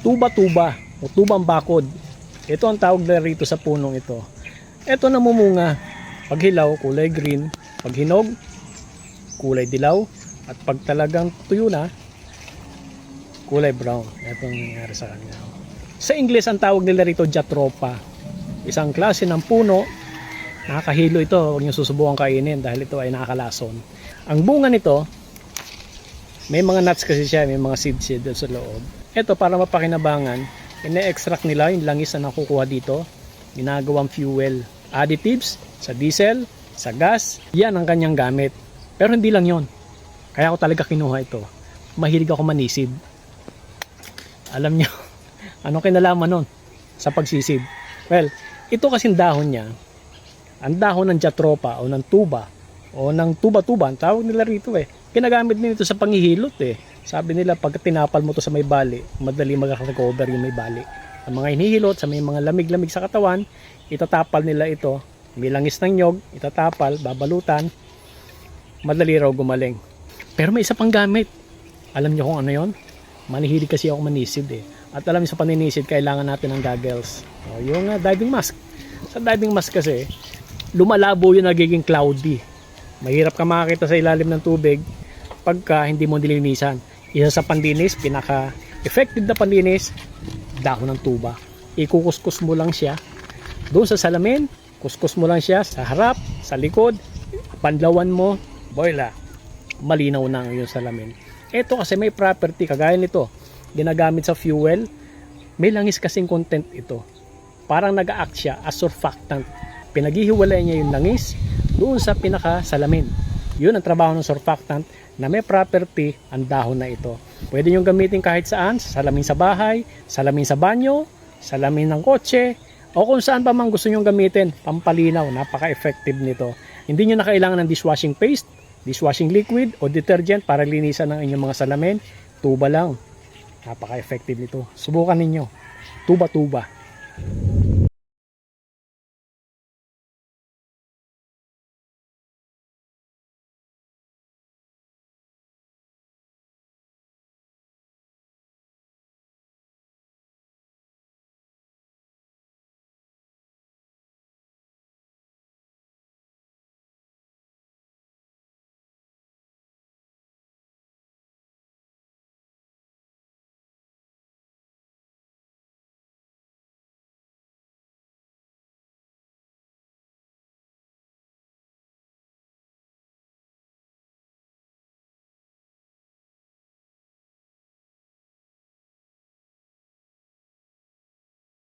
tuba-tuba o tubang bakod. Ito ang tawag na rito sa punong ito. Ito namumunga. Pag hilaw, kulay green. Pag hinog, kulay dilaw. At pag talagang tuyo na, kulay brown. Ito ang nangyari sa kanya. Sa Ingles, ang tawag nila rito jatropha. Isang klase ng puno. Nakakahilo ito. Huwag niyo susubukan kainin dahil ito ay nakakalason. Ang bunga nito, may mga nuts kasi siya, may mga seed sa loob. Ito para mapakinabangan, ine-extract nila yung langis na nakukuha dito. Ginagawang fuel additives sa diesel, sa gas. Yan ang kanyang gamit. Pero hindi lang yon. Kaya ako talaga kinuha ito. Mahilig ako manisid. Alam nyo, ano kinalaman nun sa pagsisid? Well, ito kasing dahon niya, ang dahon ng jatropha o ng tuba o ng tuba-tuba, ang tawag nila rito Ginagamit din ito sa panghihilot Sabi nila pag tinapal mo to sa may bali, madali mag-recover yung may bali. Ang mga hinihilot sa may mga lamig-lamig sa katawan, itatapal nila ito. May langis ng nyog, itatapal, babalutan, madali raw gumaling. Pero may isa pang gamit. Alam niyo kung ano yon? Manihilig kasi ako manisid At alam niyo sa paninisid, kailangan natin ng goggles. Yung diving mask. Sa diving mask kasi, lumalabo yung nagiging cloudy. Mahirap ka makakita sa ilalim ng tubig pagka hindi mo nilinisan. Isa sa panlinis, pinaka-effective na panlinis, dahon ng tuba. Ikukuskus mo lang siya doon sa salamin, kuskus mo lang siya sa harap, sa likod, panlawan mo, boyla, malinaw na yung salamin. Ito kasi may property, kagaya nito, ginagamit sa fuel, may langis kasing content ito. Parang nag-a-act siya as surfactant. Pinaghihiwalay niya yung langis doon sa pinaka-salamin. Yun ang trabaho ng surfactant na may property ang dahon na ito. Pwede nyo gamitin kahit saan, salamin sa bahay, salamin sa banyo, salamin ng kotse, o kung saan pa man gusto nyo gamitin, pampalinaw, napaka-effective nito. Hindi nyo na kailangan ng dishwashing paste, dishwashing liquid, o detergent para linisan ng inyong mga salamin. Tuba lang. Napaka-effective nito. Subukan ninyo. Tuba-tuba.